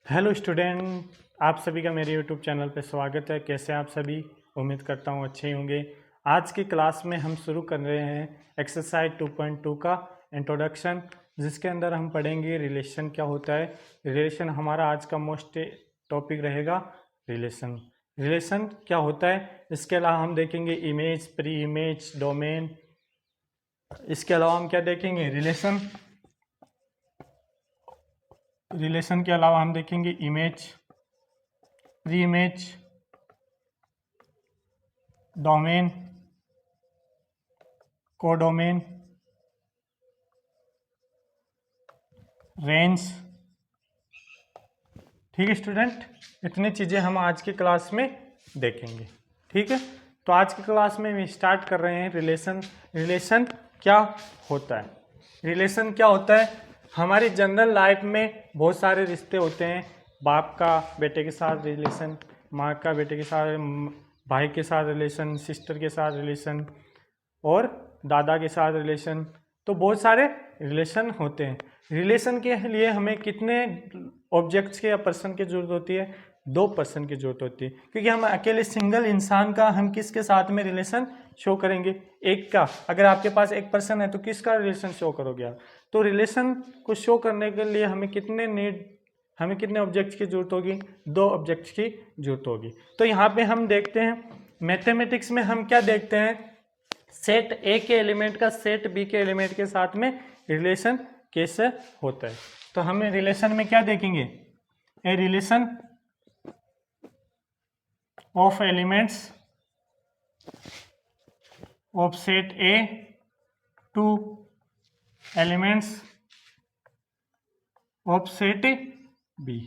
Hello student, आप सभी का मेरे यूट्यूब चैनल पे स्वागत है। कैसे हैं आप सभी? उम्मीद करता हूँ अच्छे ही होंगे। आज की क्लास में हम शुरू कर रहे हैं एक्सरसाइज 2.2 का इंट्रोडक्शन, जिसके अंदर हम पढ़ेंगे रिलेशन क्या होता है। रिलेशन हमारा आज का मोस्ट टॉपिक रहेगा। रिलेशन रिलेशन क्या होता है, इसके अलावा हम देखेंगे इमेज, प्री इमेज, डोमेन। इसके अलावा हम क्या देखेंगे? रिलेशन के अलावा हम देखेंगे image, pre image, domain, codomain, range. ठीक है स्टूडेंट, इतनी चीज़ें हम आज की क्लास में देखेंगे। ठीक है, तो आज की क्लास में हम स्टार्ट कर रहे हैं रिलेशन क्या होता है। रिलेशन क्या होता है? हमारी जनरल लाइफ में बहुत सारे रिश्ते होते हैं। बाप का बेटे के साथ रिलेशन, माँ का बेटे के साथ, भाई के साथ रिलेशन, सिस्टर के साथ रिलेशन, और दादा के साथ रिलेशन। तो बहुत सारे रिलेशन होते हैं। रिलेशन के लिए हमें कितने ऑब्जेक्ट्स के या पर्सन की जरूरत होती है? 2 पर्सन की जरूरत होती है, क्योंकि हम अकेले सिंगल इंसान का हम किसके साथ में रिलेशन शो करेंगे? एक का। अगर आपके पास एक पर्सन है तो किसका रिलेशन शो करोगे आप? तो रिलेशन को शो करने के लिए हमें कितने ऑब्जेक्ट्स की जरूरत होगी? 2 ऑब्जेक्ट्स की जरूरत होगी। तो यहाँ पे हम देखते हैं मैथमेटिक्स में हम क्या देखते हैं, सेट ए के एलिमेंट का सेट बी के एलिमेंट के साथ में रिलेशन कैसे होता है। तो हम रिलेशन में क्या देखेंगे? A relation of elements of set A to elements of set B.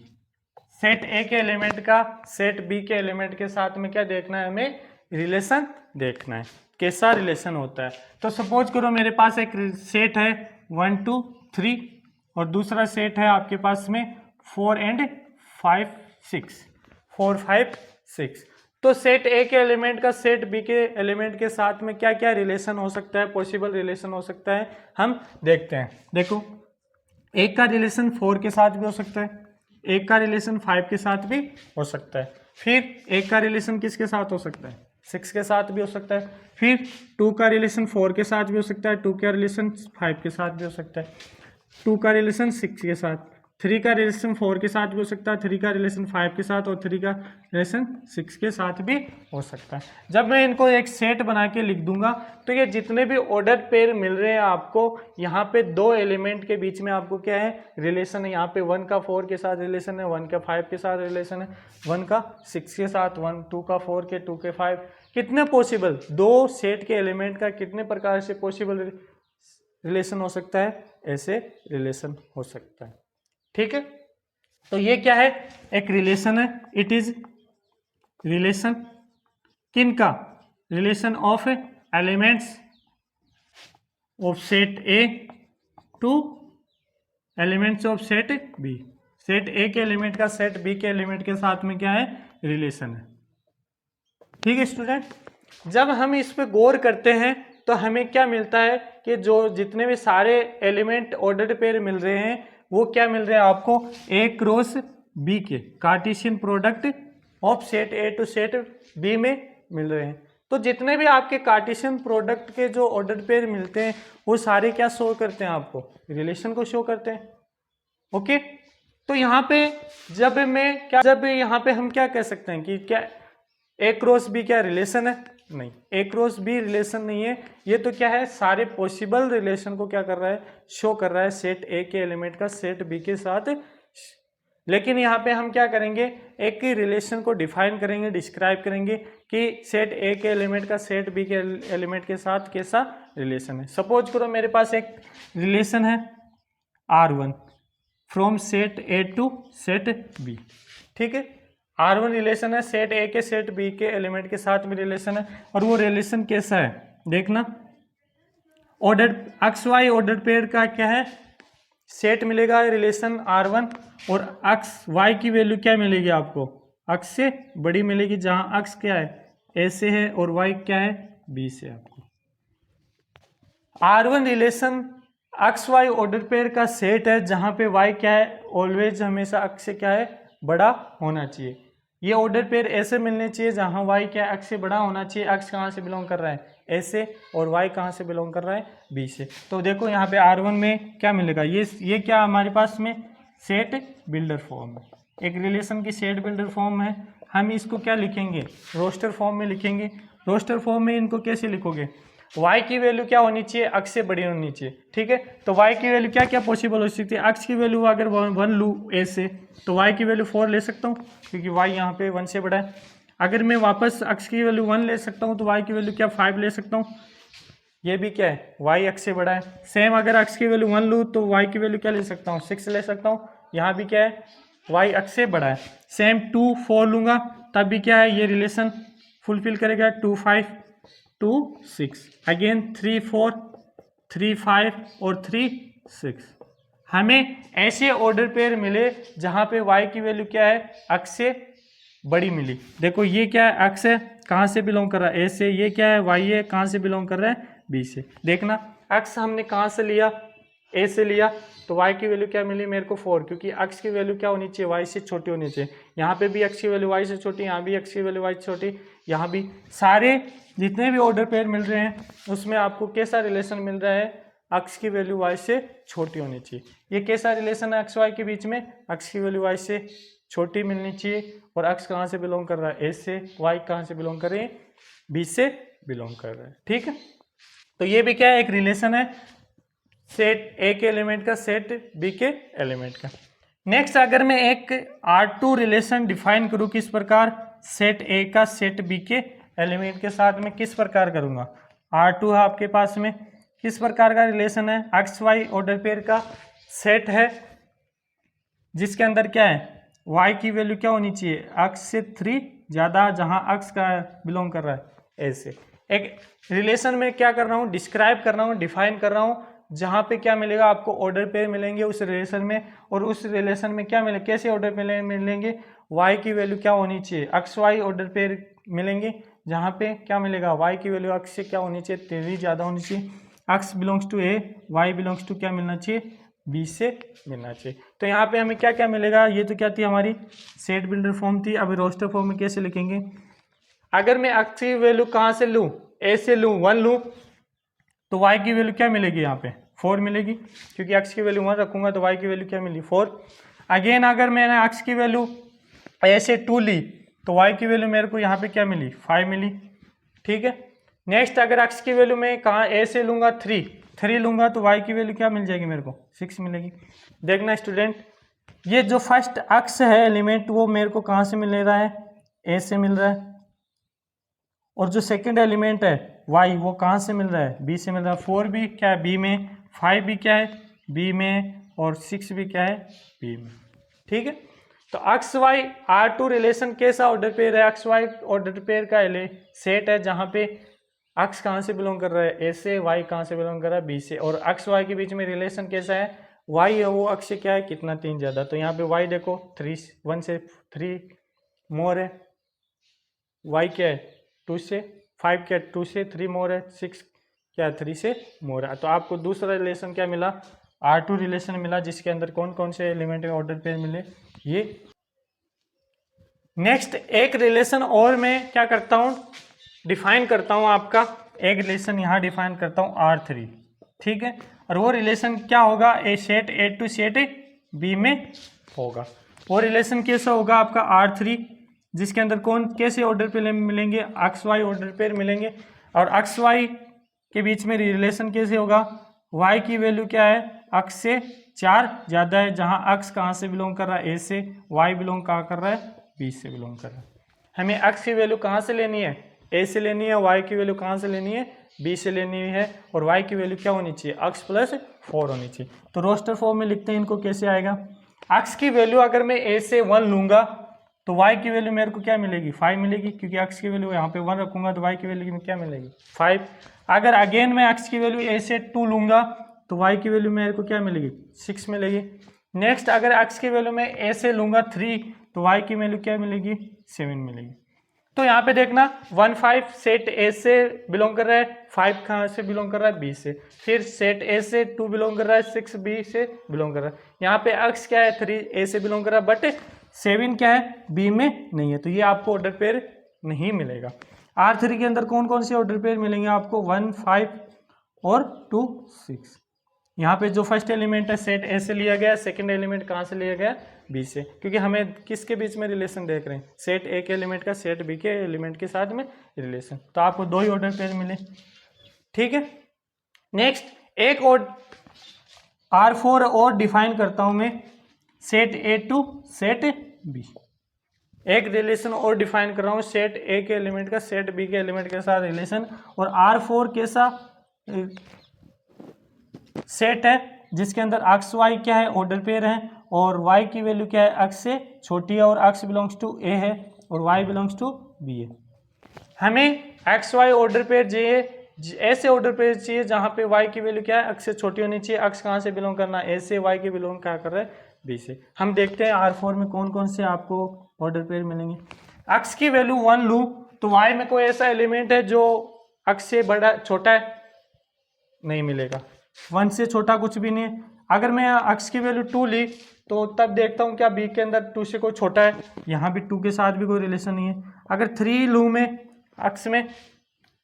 Set A के एलिमेंट का सेट बी के एलिमेंट के साथ में क्या देखना है? हमें रिलेशन देखना है, कैसा रिलेशन होता है। तो सपोज करो मेरे पास एक सेट है 1 2 3, और दूसरा सेट है आपके पास में 4 एंड 5 6, 4 5 6। तो सेट ए के एलिमेंट का सेट बी के एलिमेंट के साथ में क्या क्या रिलेशन हो सकता है, पॉसिबल रिलेशन हो सकता है, हम देखते हैं। देखो, एक का रिलेशन 4 के साथ भी हो सकता है, एक का रिलेशन 5 के साथ भी हो सकता है, फिर एक का रिलेशन किसके साथ हो सकता है? 6 के साथ भी हो सकता है, फिर 2 का रिलेशन 4 के साथ भी हो सकता है, 2 का रिलेशन 5 के साथ भी हो सकता है, 2 का रिलेशन 6 के साथ, 3 का रिलेशन 4 के साथ भी हो सकता है, 3 का रिलेशन 5 के साथ, और 3 का रिलेशन 6 के साथ भी हो सकता है। जब मैं इनको एक सेट बना के लिख दूंगा तो ये जितने भी ऑर्डर पेयर मिल रहे हैं आपको, यहाँ पे 2 एलिमेंट के बीच में आपको क्या है? रिलेशन है। यहाँ पे 1 का 4 के साथ रिलेशन है, 1 का 5 के साथ रिलेशन है, 1 का 6 के साथ, 1 2 का 4 के, 2 के 5। कितने पॉसिबल 2 सेट के एलिमेंट का कितने प्रकार से पॉसिबल रिलेशन हो सकता है? ऐसे रिलेशन हो सकता है। ठीक है, तो ये क्या है? एक रिलेशन है। इट इज रिलेशन किन का? Relation of elements of set A to elements of set B. Set A के एलिमेंट का सेट बी के एलिमेंट के साथ में क्या है? रिलेशन है। ठीक है स्टूडेंट, जब हम इस पे गौर करते हैं तो हमें क्या मिलता है कि जो जितने भी सारे एलिमेंट ऑर्डर पेयर मिल रहे हैं वो क्या मिल रहे हैं आपको? ए क्रॉस बी के Cartesian product of set A to set B में मिल रहे हैं। तो जितने भी आपके कार्टेशियन प्रोडक्ट के जो ऑर्डर पेयर मिलते हैं वो सारे क्या शो करते हैं आपको? रिलेशन को शो करते हैं। ओके, तो यहाँ पे जब यहाँ पे हम क्या कह सकते हैं कि क्या ए क्रॉस बी क्या रिलेशन है? नहीं, ए क्रॉस बी रिलेशन नहीं है। ये तो क्या है? सारे पॉसिबल रिलेशन को क्या कर रहा है? शो कर रहा है सेट ए के एलिमेंट का सेट बी के साथ। लेकिन यहाँ पे हम क्या करेंगे? एक ही रिलेशन को डिफाइन करेंगे, डिस्क्राइब करेंगे कि सेट ए के एलिमेंट का सेट बी के एलिमेंट के साथ कैसा रिलेशन है। सपोज करो मेरे पास एक रिलेशन है R1 from set A to set B. ठीक है, R1 रिलेशन है, सेट ए के सेट बी के एलिमेंट के साथ में रिलेशन है। और वो रिलेशन कैसा है? देखना, order x y order pair का क्या है? सेट मिलेगा रिलेशन R1, और एक्स वाई की वैल्यू क्या मिलेगी आपको? एक्स से बड़ी मिलेगी, जहां एक्स क्या है? ए से है, और वाई क्या है? बी से। आपको R1 relation x y order pair का सेट है, जहां पे वाई क्या है? ऑलवेज हमेशा एक्स से क्या है? बड़ा होना चाहिए। ये ऑर्डर पेयर ऐसे मिलने चाहिए जहाँ y क्या x से बड़ा होना चाहिए। x कहाँ से बिलोंग कर रहा है, a से, और y कहाँ से बिलोंग कर रहा है, b से। तो देखो यहाँ पे R1 में क्या मिलेगा, ये क्या हमारे पास में सेट बिल्डर फॉर्म है, एक रिलेशन की सेट बिल्डर फॉर्म है। हम इसको क्या लिखेंगे, रोस्टर फॉर्म में लिखेंगे। रोस्टर फॉर्म में इनको कैसे लिखोगे, y की वैल्यू क्या होनी चाहिए, x से बड़ी होनी चाहिए, ठीक है। तो y की वैल्यू क्या क्या पॉसिबल हो सकती है, x की वैल्यू अगर 1 लूँ a से तो y की वैल्यू 4 ले सकता हूँ क्योंकि y यहाँ पे 1 से बड़ा है। अगर मैं वापस x की वैल्यू 1 ले सकता हूँ तो y की वैल्यू क्या 5 ले सकता हूँ, ये भी क्या है, y x से बड़ा है। सेम अगर x की वैल्यू 1 लूँ तो y की वैल्यू क्या ले सकता हूँ, 6 ले सकता हूँ, यहाँ भी क्या है, y x से बड़ा है। सेम 2 4 लूँगा तब भी क्या है, ये रिलेशन फुलफिल करेगा, 2 5 2 6, अगेन 3 4 3 5 और 3 6। हमें ऐसे ऑर्डर पेयर मिले जहाँ पे y की वैल्यू क्या है, x से बड़ी मिली। देखो ये क्या है, x है, कहाँ से बिलोंग कर रहा है, a से, ये क्या है, y है, कहाँ से बिलोंग कर रहा है, b से। देखना x हमने कहाँ से लिया, a से लिया, तो y की वैल्यू क्या मिली मेरे को 4, क्योंकि x की वैल्यू क्या होनी चाहिए, y से छोटी होनी चाहिए। यहाँ पे भी x की वैल्यू y से छोटी, यहाँ भी x की वैल्यू y से छोटी, यहाँ भी। सारे जितने भी ऑर्डर पेयर मिल रहे हैं उसमें आपको कैसा रिलेशन मिल रहा है, x की वैल्यू y से छोटी होनी चाहिए। ये कैसा रिलेशन है x y के बीच में, x की वैल्यू y से छोटी मिलनी चाहिए, और x कहाँ से बिलोंग कर रहा है, a से, y कहाँ से बिलोंग कर रहे हैं, b से बिलोंग कर रहा है, ठीक है। तो ये भी क्या है, एक रिलेशन है सेट a के एलिमेंट का सेट b के एलिमेंट का। नेक्स्ट अगर मैं एक R2 रिलेशन डिफाइन करूँ किस प्रकार, सेट a का सेट b के एलिमेंट के साथ में किस प्रकार करूँगा, R2 है आपके पास में, किस प्रकार का रिलेशन है, एक्स वाई ऑर्डर पेयर का सेट है जिसके अंदर क्या है, y की वैल्यू क्या होनी चाहिए, x से 3 ज़्यादा, जहाँ x का बिलोंग कर रहा है a से। एक रिलेशन में क्या कर रहा हूँ, डिस्क्राइब कर रहा हूँ, डिफाइन कर रहा हूँ, जहाँ पे क्या मिलेगा आपको, ऑर्डर पेयर मिलेंगे उस रिलेशन में, और उस रिलेशन में क्या मिले, कैसे ऑर्डर पेयर मिलेंगे, y की वैल्यू क्या होनी चाहिए, एक्स वाई ऑर्डर पेयर मिलेंगे जहाँ पे क्या मिलेगा, y की वैल्यू x से क्या होनी चाहिए, 3 ज़्यादा होनी चाहिए, x belongs to a, y belongs to क्या मिलना चाहिए, b से मिलना चाहिए। तो यहाँ पे हमें क्या क्या मिलेगा, ये तो क्या थी हमारी सेट बिल्डर फॉर्म थी। अब रोस्टर फॉर्म में कैसे लिखेंगे, अगर मैं x की वैल्यू कहाँ से लूँ, a से लूँ, 1 लूँ, तो y की वैल्यू क्या मिलेगी, यहाँ पे 4 मिलेगी, क्योंकि x की वैल्यू 1 रखूंगा तो y की वैल्यू क्या मिली, 4। अगेन अगर मैंने x की वैल्यू a से 2 ली तो y की वैल्यू मेरे को यहाँ पे क्या मिली, 5 मिली, ठीक है। नेक्स्ट अगर x की वैल्यू मैं कहाँ a से लूँगा, 3 लूँगा तो y की वैल्यू क्या मिल जाएगी मेरे को, 6 मिलेगी। देखना स्टूडेंट, ये जो फर्स्ट x है एलिमेंट वो मेरे को कहाँ से मिल रहा है, a से मिल रहा है, और जो सेकंड एलिमेंट है y वो कहाँ से मिल रहा है, b से मिल रहा है। 4 भी क्या है b में, 5 भी क्या है b में, और 6 भी क्या है b में, ठीक है। तो एक्स वाई R2 रिलेशन कैसा ऑर्डर पेयर है, एक्स वाई ऑर्डर पेयर का सेट है जहाँ पे एक्स कहाँ से बिलोंग कर रहा है, ए से, वाई कहाँ से बिलोंग कर रहा है, बी से, और एक्स वाई के बीच में रिलेशन कैसा है, वाई है वो एक्स से क्या है, कितना 3 ज़्यादा। तो यहाँ पे वाई देखो 1 से 3 मोर है, वाई क्या है 2 से, 5 क्या 2 से 3 मोर है, 6 क्या 3 से मोर है। तो आपको दूसरा रिलेशन क्या मिला, R2 रिलेशन मिला, जिसके अंदर कौन कौन से एलिमेंट ऑर्डर पेयर मिले, ये। नेक्स्ट एक रिलेशन और मैं क्या करता हूँ, डिफाइन करता हूँ, आपका एक रिलेशन यहाँ डिफाइन करता हूँ R3, ठीक है। और वो रिलेशन क्या होगा, A set A to set B में होगा। वो रिलेशन कैसा होगा आपका R3, जिसके अंदर कौन कैसे ऑर्डर पेयर मिलेंगे, एक्स वाई ऑर्डर पेयर मिलेंगे, और एक्स वाई के बीच में रिलेशन कैसे होगा, y की वैल्यू क्या है, x से 4 ज़्यादा है, जहाँ x कहाँ से बिलोंग कर रहा है, a से, y बिलोंग कहाँ कर रहा है, b से बिलोंग कर रहा है। हमें x की वैल्यू कहाँ से लेनी है, a से लेनी है, y की वैल्यू कहाँ से लेनी है, b से लेनी है, और y की वैल्यू क्या होनी चाहिए, x प्लस 4 होनी चाहिए। तो रोस्टर फॉर्म में लिखते हैं इनको, कैसे आएगा, x की वैल्यू अगर मैं a से 1 लूँगा तो y की वैल्यू मेरे को क्या मिलेगी, 5 मिलेगी, क्योंकि x की वैल्यू यहाँ पे 1 रखूंगा तो y की वैल्यू क्या मिलेगी, 5। अगर अगेन मैं x की वैल्यू a से 2 लूँगा तो y की वैल्यू मेरे को क्या मिलेगी, 6 मिलेगी। नेक्स्ट अगर x की वैल्यू मैं a से लूँगा 3 तो y की वैल्यू क्या मिलेगी, 7 मिलेगी। तो यहाँ पे देखना 1 5 सेट a से बिलोंग कर रहा है, 5 कहाँ से बिलोंग कर रहा है, b से, फिर सेट a से 2 बिलोंग कर रहा है, 6 b से बिलोंग कर रहा है। यहाँ पे x क्या है, 3 a से बिलोंग कर रहा है, बट 7 क्या है, बी में नहीं है, तो ये आपको ऑर्डर पेयर नहीं मिलेगा। R3 के अंदर कौन कौन से ऑर्डर पेयर मिलेंगे आपको, 1 5 और 2 6। यहाँ पे जो फर्स्ट एलिमेंट है सेट ए से लिया गया, सेकंड एलिमेंट कहाँ से लिया गया, बी से, क्योंकि हमें किसके बीच में रिलेशन देख रहे हैं, सेट ए के एलिमेंट का सेट बी के एलिमेंट के साथ में रिलेशन। तो आपको 2 ही ऑर्डर पेयर मिले, ठीक है। नेक्स्ट एक और R4 और डिफाइन करता हूं मैं, set A to set B. एक रिलेशन और डिफाइन कर रहा हूं, सेट ए के एलिमेंट का सेट बी के एलिमेंट के साथ रिलेशन, और R4 कैसा सेट है जिसके अंदर एक्स वाई क्या है, ऑर्डर पेयर है, और वाई की वैल्यू क्या है, एक्स से छोटी है, और एक्स बिलोंग्स टू ए है और वाई बिलोंग्स टू बी है। हमें एक्स वाई ऑर्डर पेयर चाहिए, ऐसे ऑर्डर पेयर चाहिए जहां पे वाई की वैल्यू क्या है, एक्स से छोटी होनी चाहिए। एक्स कहां से बिलोंग करना, ए से, वाई के बिलोंग क्या कर रहा है, बी से। हम देखते हैं R4 में कौन कौन से आपको ऑर्डर पेयर मिलेंगे। एक्स की वैल्यू 1 लूँ तो वाई में कोई ऐसा एलिमेंट है जो एक्स से बड़ा छोटा है, नहीं मिलेगा। 1 से छोटा कुछ भी नहीं है। अगर मैं एक्स की वैल्यू 2 ली तो तब देखता हूँ क्या बी के अंदर 2 से कोई छोटा है, यहाँ भी 2 के साथ भी कोई रिलेशन नहीं है। अगर 3 लूँ मैं एक्स में,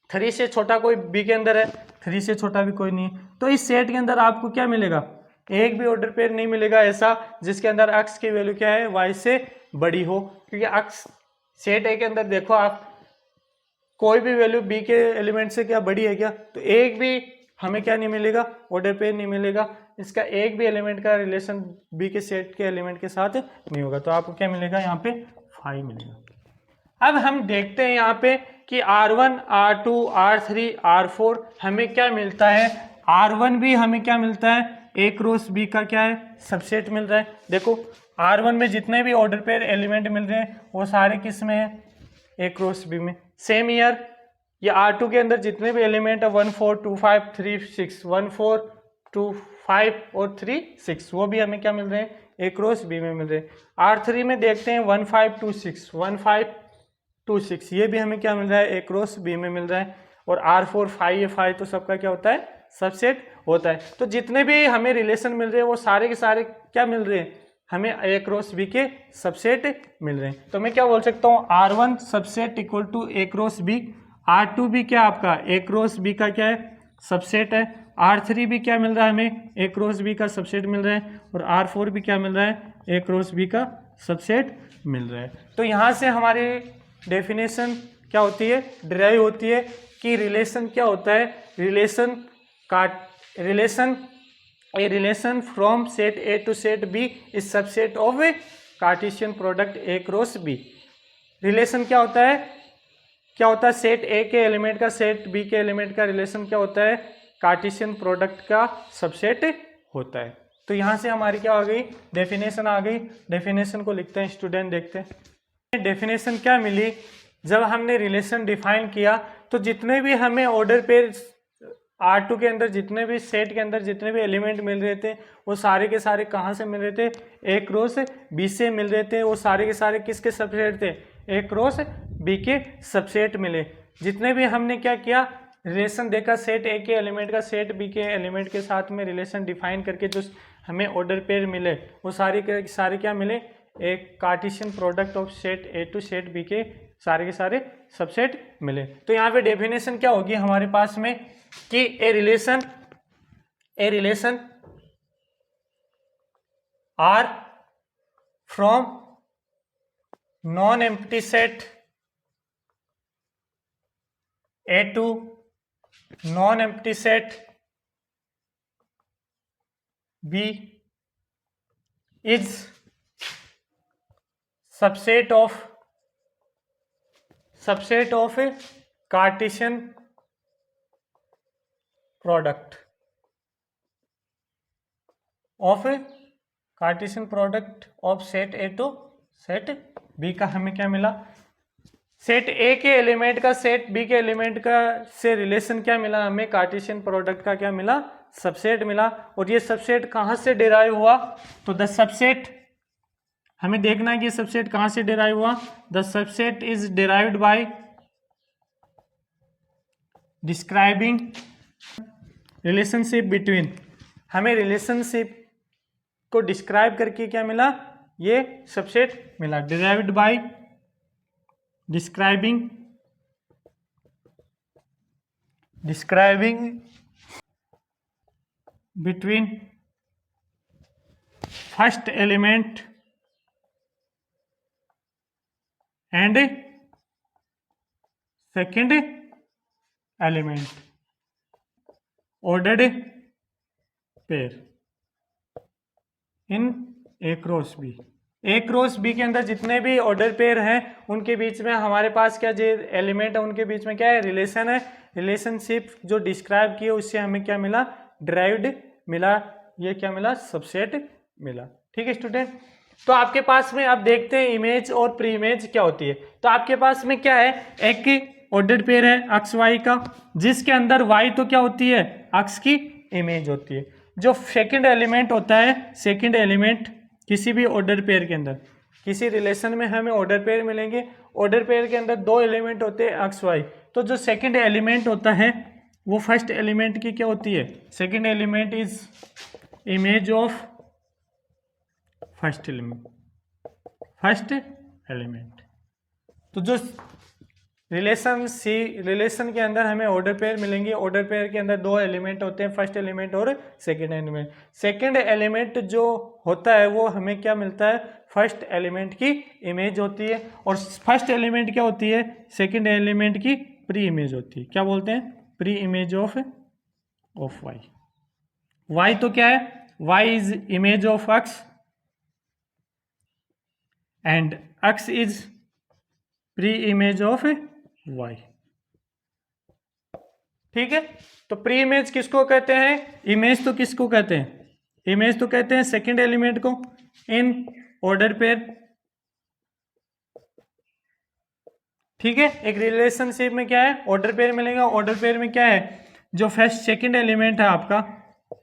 3 से छोटा कोई बी के अंदर है, 3 से छोटा भी कोई नहीं है। तो इस सेट के अंदर आपको क्या मिलेगा, एक भी ऑर्डर पेयर नहीं मिलेगा ऐसा जिसके अंदर एक्स की वैल्यू क्या है, वाई से बड़ी हो, क्योंकि एक्स सेट ए के अंदर देखो आप कोई भी वैल्यू बी के एलिमेंट से क्या बड़ी है क्या, तो एक भी हमें क्या नहीं मिलेगा, ऑर्डर पेयर नहीं मिलेगा, इसका एक भी एलिमेंट का रिलेशन बी के सेट के एलिमेंट के साथ नहीं होगा। तो आपको क्या मिलेगा, यहाँ पे 5 मिलेगा। अब हम देखते हैं यहाँ पे कि R1 R2 R3 R4 हमें क्या मिलता है। R1 भी हमें क्या मिलता है, ए क्रॉस बी का क्या है, सबसेट मिल रहा है। देखो R1 में जितने भी ऑर्डर पेयर एलिमेंट मिल रहे हैं वो सारे किस में है, ए क्रॉस बी में। सेम ईयर ये R2 के अंदर जितने भी एलिमेंट है 1 4 2 5 3 6, 1 4 2 5 और 3 6, वो भी हमें क्या मिल रहे हैं, ए क्रॉस बी में मिल रहे हैं। R3 में देखते हैं 1 5 2 6 1 5 2 6, ये भी हमें क्या मिल रहा है, ए क्रॉस बी में मिल रहा है। और R4 5 है, 5 तो सबका क्या होता है, सबसेट होता है। तो जितने भी हमें रिलेशन मिल रहे हैं वो सारे के सारे क्या मिल रहे हैं, हमें ए क्रॉस बी के सबसेट मिल रहे हैं। तो मैं क्या बोल सकता हूँ, R1 subset equal to A cross B, R2 भी क्या आपका ए क्रॉस बी का क्या है, सबसेट है, R3 भी क्या मिल रहा है हमें, ए क्रॉस बी का सबसेट मिल रहा है, और R4 भी क्या मिल रहा है, ए क्रॉस बी का सबसेट मिल रहा है। तो यहाँ से हमारी डेफिनेशन क्या होती है, डिराइव होती है कि रिलेशन क्या होता है, a relation from set A to set B is subset of a Cartesian product A cross B। Relation क्या होता है, सेट A के एलिमेंट का सेट B के एलिमेंट का रिलेशन क्या होता है, कार्टेशियन प्रोडक्ट का सबसेट होता है। तो यहाँ से हमारी क्या आ गई, डेफिनेशन आ गई। डेफिनेशन को लिखते हैं स्टूडेंट, देखते हैं डेफिनेशन क्या मिली। जब हमने रिलेशन डिफाइन किया तो जितने भी हमें ऑर्डर पेयर R2 के अंदर जितने भी सेट के अंदर जितने भी एलिमेंट मिल रहे थे वो सारे के सारे कहाँ से मिल रहे थे, ए क्रॉस बी से मिल रहे थे। वो सारे के सारे किसके सबसेट थे, ए क्रॉस बी के सबसेट मिले। जितने भी हमने क्या किया, रिलेशन देखा, सेट ए के एलिमेंट का सेट बी के एलिमेंट के साथ में रिलेशन डिफाइन करके जो हमें ऑर्डर पेयर मिले वो सारे के सारे क्या मिले, एक Cartesian product of set A to set B के सारे सबसेट मिले। तो यहाँ पे डेफिनेशन क्या होगी हमारे पास में कि A relation R from non empty set A to non empty set B is subset of A Cartesian product of A Cartesian product of set A to set B का हमें क्या मिला, सेट ए के element का set B के element का से relation क्या मिला हमें, कार्टेशियन प्रोडक्ट का क्या मिला, सबसेट मिला। और ये सबसेट कहाँ से डिराइव हुआ, तो द सबसेट हमें देखना है कि सबसेट कहाँ से डिराइव हुआ। The subset is derived by describing relationship between, हमें रिलेशनशिप को डिस्क्राइब करके क्या मिला, ये सबसेट मिला। Derived by describing between first element and second element ordered pair in A cross B. A cross B के अंदर जितने भी ऑर्डर पेयर हैं उनके बीच में हमारे पास क्या जो एलिमेंट है उनके बीच में क्या है, रिलेशन है। रिलेशनशिप जो डिस्क्राइब की है उससे हमें क्या मिला, डिराइव्ड मिला। ये क्या मिला, सबसेट मिला। ठीक है स्टूडेंट, तो आपके पास में अब देखते हैं इमेज और प्री इमेज क्या होती है। तो आपके पास में क्या है, एक ऑर्डर्ड पेयर है अक्स वाई का, जिसके अंदर वाई तो क्या होती है, अक्स की इमेज होती है। जो सेकंड एलिमेंट होता है, सेकंड एलिमेंट किसी भी ऑर्डर पेयर के अंदर, किसी रिलेशन में हमें ऑर्डर पेयर मिलेंगे। ऑर्डर पेयर के अंदर दो एलिमेंट होते हैं अक्स वाई। तो जो सेकंड एलिमेंट होता है वो फर्स्ट एलिमेंट की क्या होती है, second element is image of first element. तो जो रिलेशन के अंदर हमें ऑर्डर पेयर मिलेंगे, ऑर्डर पेयर के अंदर दो एलिमेंट होते हैं, फर्स्ट एलिमेंट और सेकंड एलिमेंट। सेकंड एलिमेंट जो होता है वो हमें क्या मिलता है, फर्स्ट एलिमेंट की इमेज होती है। और फर्स्ट एलिमेंट क्या होती है, सेकंड एलिमेंट की प्री इमेज होती है। क्या बोलते हैं, pre image of y. Y तो क्या है, y is image of x and x is pre image of y. ठीक है, तो प्री इमेज किसको कहते हैं, इमेज तो किसको कहते हैं, इमेज तो कहते हैं सेकंड एलिमेंट को इन ऑर्डर पेयर। ठीक है, एक रिलेशनशिप में क्या है, ऑर्डर पेयर मिलेगा। ऑर्डर पेयर में क्या है, जो फर्स्ट सेकंड एलिमेंट है आपका,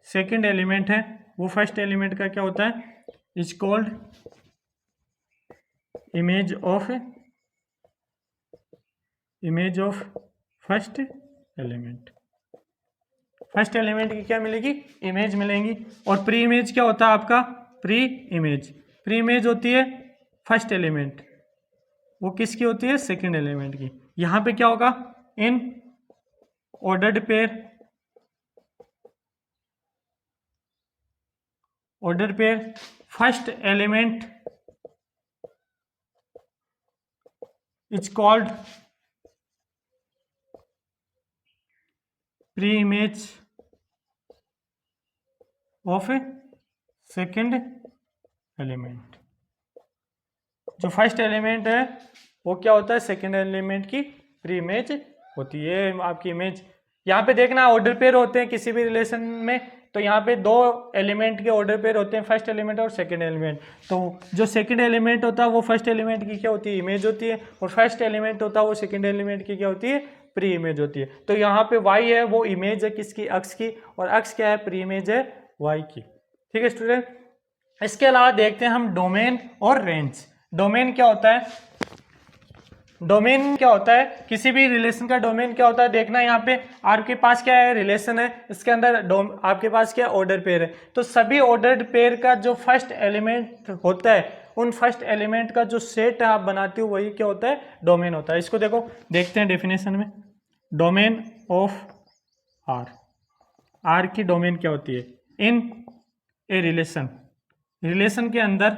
सेकंड एलिमेंट है वो फर्स्ट एलिमेंट का क्या होता है, is called image of first element. First element की क्या मिलेगी, इमेज मिलेंगी। और प्री इमेज क्या होता है आपका, प्री इमेज होती है फर्स्ट एलिमेंट, वो किसकी होती है, सेकंड एलिमेंट की। यहां पे क्या होगा, in ordered pair first element is called pre image of second element. जो फर्स्ट एलिमेंट है वो क्या होता है, सेकंड एलिमेंट की प्री इमेज होती है आपकी इमेज। यहाँ पे देखना ऑर्डर पेयर होते हैं किसी भी रिलेशन में, तो यहाँ पे दो एलिमेंट के ऑर्डर पेयर होते हैं, फर्स्ट एलिमेंट और सेकंड एलिमेंट। तो जो सेकंड एलिमेंट होता है वो फर्स्ट एलिमेंट की क्या होती है, इमेज होती है। और फर्स्ट एलिमेंट होता है वो सेकंड एलिमेंट की क्या होती है, प्री इमेज होती है। तो यहाँ पे वाई है वो इमेज है किसकी, अक्स की, और अक्स क्या है, प्री इमेज है वाई की। ठीक है स्टूडेंट, इसके अलावा देखते हैं हम डोमेन और रेंज। डोमेन क्या होता है, डोमेन क्या होता है, किसी भी रिलेशन का डोमेन क्या होता है, देखना यहाँ पे आपके पास क्या है, रिलेशन है, इसके अंदर आपके पास क्या ऑर्डर पेयर है। तो सभी ऑर्डर्ड पेयर का जो फर्स्ट एलिमेंट होता है, उन फर्स्ट एलिमेंट का जो सेट आप बनाते हो वही क्या होता है, डोमेन होता है। इसको देखो, देखते हैं डेफिनेशन में। डोमेन ऑफ आर की डोमेन क्या होती है, इन ए रिलेशन के अंदर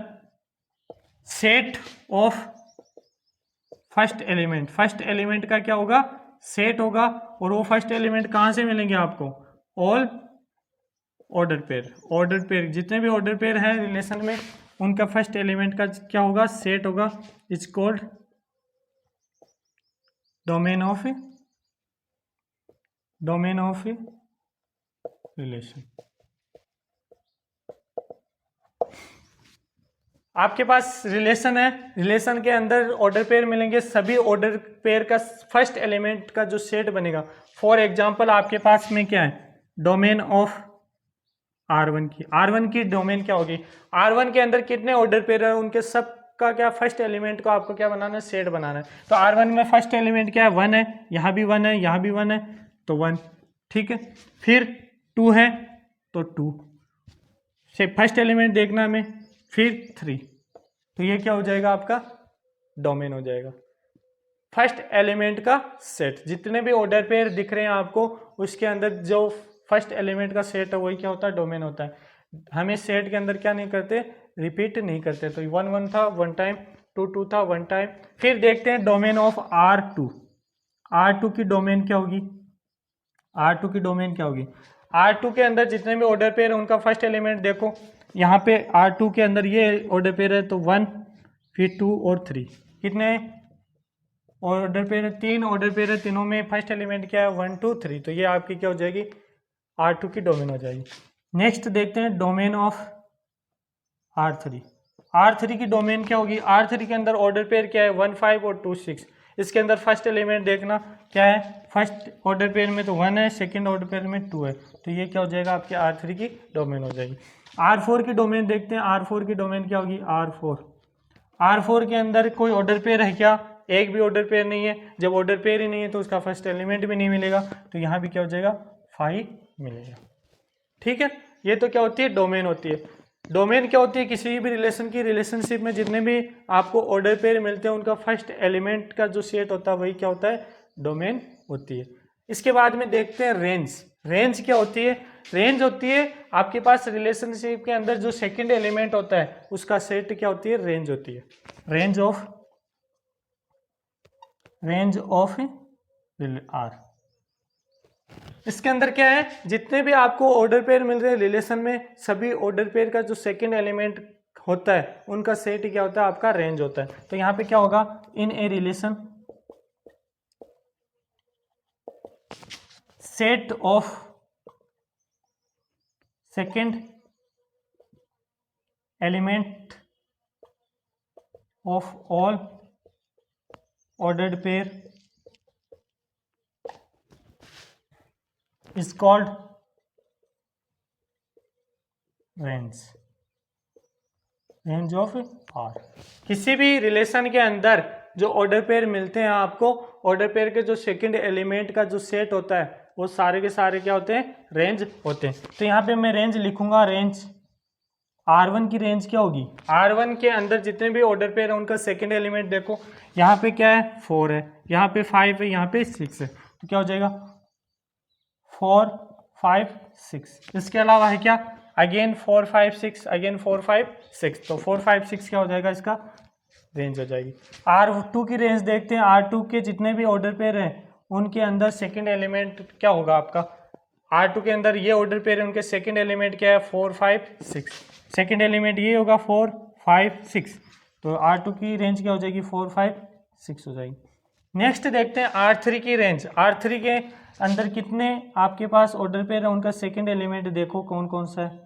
सेट ऑफ फर्स्ट एलिमेंट का क्या होगा, सेट होगा। और वो फर्स्ट एलिमेंट कहाँ से मिलेंगे आपको, ऑल ऑर्डर पेयर जितने भी ऑर्डर पेयर हैं रिलेशन में, उनका फर्स्ट एलिमेंट का क्या होगा, सेट होगा। Is called domain of relation. आपके पास रिलेशन है, रिलेशन के अंदर ऑर्डर पेयर मिलेंगे, सभी ऑर्डर पेयर का फर्स्ट एलिमेंट का जो सेट बनेगा। फॉर एग्जांपल आपके पास में क्या है, डोमेन ऑफ R1 की डोमेन क्या होगी, R1 के अंदर कितने ऑर्डर पेयर है, उनके सब का क्या फर्स्ट एलिमेंट को आपको क्या बनाना है, सेट बनाना है। तो R1 में फर्स्ट एलिमेंट क्या है, 1 है, यहाँ भी 1 है, यहाँ भी 1 है, तो 1। ठीक है, फिर 2 है तो 2 से फर्स्ट एलिमेंट देखना हमें, फिर 3, तो ये क्या हो जाएगा आपका डोमेन हो जाएगा। फर्स्ट एलिमेंट का सेट, जितने भी ऑर्डर पेयर दिख रहे हैं आपको उसके अंदर जो फर्स्ट एलिमेंट का सेट है वही क्या होता है डोमेन होता है। हमें सेट के अंदर क्या नहीं करते, रिपीट नहीं करते। तो 1 1 था 1 टाइम, 2 2 था 1 टाइम। फिर देखते हैं डोमेन ऑफ R2। R2 की डोमेन क्या होगी, R2 की डोमेन क्या होगी। R2 के अंदर जितने भी ऑर्डर पेयर है उनका फर्स्ट एलिमेंट देखो, यहाँ पे R2 के अंदर ये ऑर्डर पेयर है तो 1 फिर 2 और 3, कितने ऑर्डर पेयर है, 3 ऑर्डर पेयर है, तीनों में फर्स्ट एलिमेंट क्या है 1 2 3। तो ये आपकी क्या हो जाएगी R2 की डोमेन हो जाएगी। नेक्स्ट देखते हैं डोमेन ऑफ R3। R3 की डोमेन क्या होगी, R3 के अंदर ऑर्डर पेयर क्या है 1 5 और 2 6। इसके अंदर फर्स्ट एलिमेंट देखना क्या है, फर्स्ट ऑर्डर पेयर में तो 1 है, सेकंड ऑर्डर पेयर में 2 है। तो ये क्या हो जाएगा आपके R3 की डोमेन हो जाएगी। R4 की डोमेन देखते हैं, R4 की डोमेन क्या होगी R4। R4 के अंदर कोई ऑर्डर पेयर है क्या, एक भी ऑर्डर पेयर नहीं है। जब ऑर्डर पेयर ही नहीं है तो उसका फर्स्ट एलिमेंट भी नहीं मिलेगा, तो यहाँ भी क्या हो जाएगा 5 मिलेगा। ठीक है, ये तो क्या होती है डोमेन होती है। डोमेन क्या होती है, किसी भी रिलेशन की रिलेशनशिप में जितने भी आपको ऑर्डर पेयर मिलते हैं उनका फर्स्ट एलिमेंट का जो सेट होता है वही क्या होता है डोमेन होती है। इसके बाद में देखते हैं रेंज। रेंज क्या होती है, रेंज होती है आपके पास रिलेशनशिप के अंदर जो सेकंड एलिमेंट होता है उसका सेट क्या होती है रेंज होती है। Range of R. इसके अंदर क्या है, जितने भी आपको ऑर्डर पेयर मिल रहे हैं रिलेशन में, सभी ऑर्डर पेयर का जो सेकंड एलिमेंट होता है उनका सेट क्या होता है आपका रेंज होता है। तो यहाँ पे क्या होगा, in a relation set of second element of all ordered pair is called range of R. किसी भी रिलेशन के अंदर जो ऑर्डर पेयर मिलते हैं आपको, ऑर्डर पेयर के जो सेकंड एलिमेंट का जो सेट होता है वो सारे के सारे क्या होते हैं रेंज होते हैं। तो यहाँ पे मैं रेंज लिखूंगा, रेंज R1 की रेंज क्या होगी, R1 के अंदर जितने भी ऑर्डर पेयर है उनका सेकंड एलिमेंट देखो, यहाँ पे क्या है 4 है, यहाँ पे 5 है, यहाँ पे 6 है। तो क्या हो जाएगा 4 5 6। इसके अलावा है क्या, अगेन 4 5 6, अगेन 4 5 6। तो 4 5 6 क्या हो जाएगा इसका रेंज हो जाएगी। R2 की रेंज देखते हैं, R2 के जितने भी ऑर्डर पेयर हैं उनके अंदर सेकंड एलिमेंट क्या होगा आपका, R2 के अंदर ये ऑर्डर पेयर है उनके सेकंड एलिमेंट क्या है 4 5 6। सेकंड एलिमेंट ये होगा 4 5 6। तो R2 की रेंज क्या हो जाएगी 4 5 6 हो जाएगी। नेक्स्ट देखते हैं R3 की रेंज। R3 के अंदर कितने आपके पास ऑर्डर पेयर है उनका सेकंड एलिमेंट देखो कौन कौन सा है।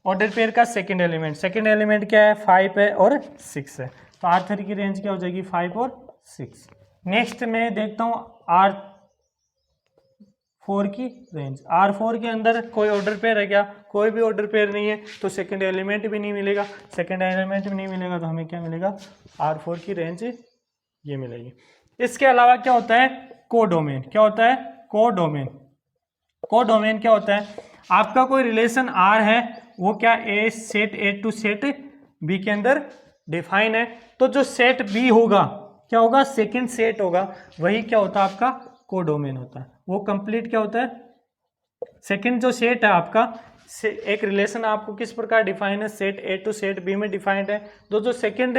ऑर्डर पेयर का सेकंड एलिमेंट क्या है 5 है और 6 है। तो R3 की रेंज क्या हो जाएगी 5 और 6। नेक्स्ट मैं देखता हूँ R4 की रेंज। R4 के अंदर कोई ऑर्डर पेयर है क्या, कोई भी ऑर्डर पेयर नहीं है तो सेकंड एलिमेंट भी नहीं मिलेगा। सेकंड एलिमेंट भी नहीं मिलेगा तो हमें क्या मिलेगा R4 की रेंज ये मिलेगी। इसके अलावा क्या होता है कोडोमेन। क्या होता है कोडोमेन। कोडोमेन क्या होता है, आपका कोई रिलेशन R है वो क्या set A to set B के अंदर डिफाइन है। तो जो सेट B होगा क्या होगा सेकंड सेट होगा, वही क्या होता है आपका कोडोमेन होता है। वो कंप्लीट क्या होता है सेकंड जो सेट है आपका, एक रिलेशन आपको किस प्रकार डिफाइन है set A to set B में डिफाइंड है। जो सेकंड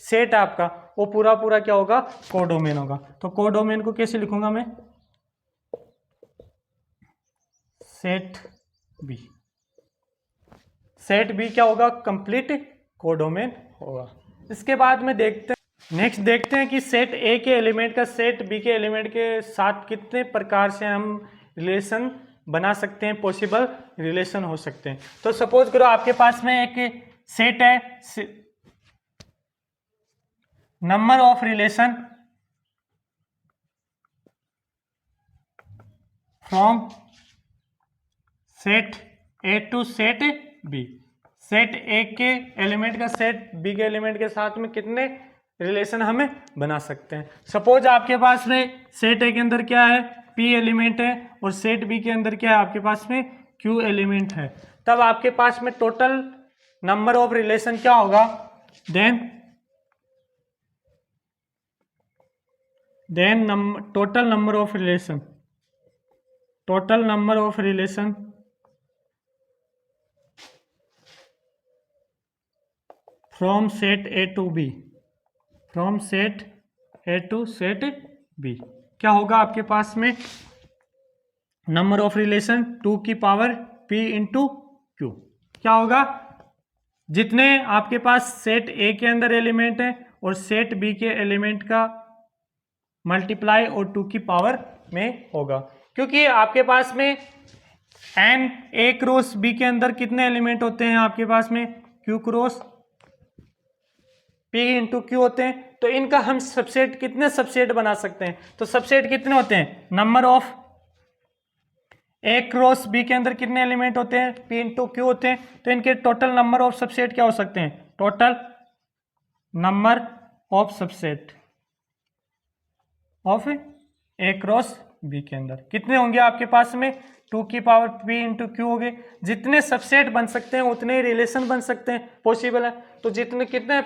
सेट है आपका वो पूरा पूरा क्या होगा कोडोमेन होगा। तो कोडोमेन को कैसे लिखूंगा मैं, सेट B। सेट B क्या होगा कंप्लीट कोडोमेन होगा। इसके बाद में देखते हैं नेक्स्ट देखते हैं कि सेट A के एलिमेंट का सेट B के एलिमेंट के साथ कितने प्रकार से हम रिलेशन बना सकते हैं, पॉसिबल रिलेशन हो सकते हैं। तो सपोज करो आपके पास में एक सेट है, number of relation from set A to set B। Set A के एलिमेंट का सेट B के एलिमेंट के साथ में कितने रिलेशन हमें बना सकते हैं। सपोज आपके पास में सेट A के अंदर क्या है P एलिमेंट है और सेट B के अंदर क्या है आपके पास में Q एलिमेंट है। तब आपके पास में टोटल नंबर ऑफ रिलेशन क्या होगा then total number of relation from set A to B, from set A to set B, क्या होगा आपके पास में नंबर ऑफ रिलेशन 2 की पावर P इंटू Q। क्या होगा, जितने आपके पास सेट A के अंदर एलिमेंट है और सेट B के एलिमेंट का मल्टीप्लाई और 2 की पावर में होगा, क्योंकि आपके पास में n A क्रॉस B के अंदर कितने एलिमेंट होते हैं आपके पास में Q cross P into Q होते हैं, तो इनका हम सबसेट कितने सबसेट बना सकते हैं, तो सबसेट कितने होते हैं, number of A cross B के अंदर कितने एलिमेंट होते हैं P इंटू Q होते हैं, तो इनके टोटल नंबर ऑफ सबसेट क्या हो सकते हैं, total number of subset of A cross B के अंदर कितने होंगे आपके पास में 2 की पावर P इंटू Q हो गए। जितने सबसेट बन सकते हैं उतने ही रिलेशन बन सकते हैं, पॉसिबल है, तो जितने कितने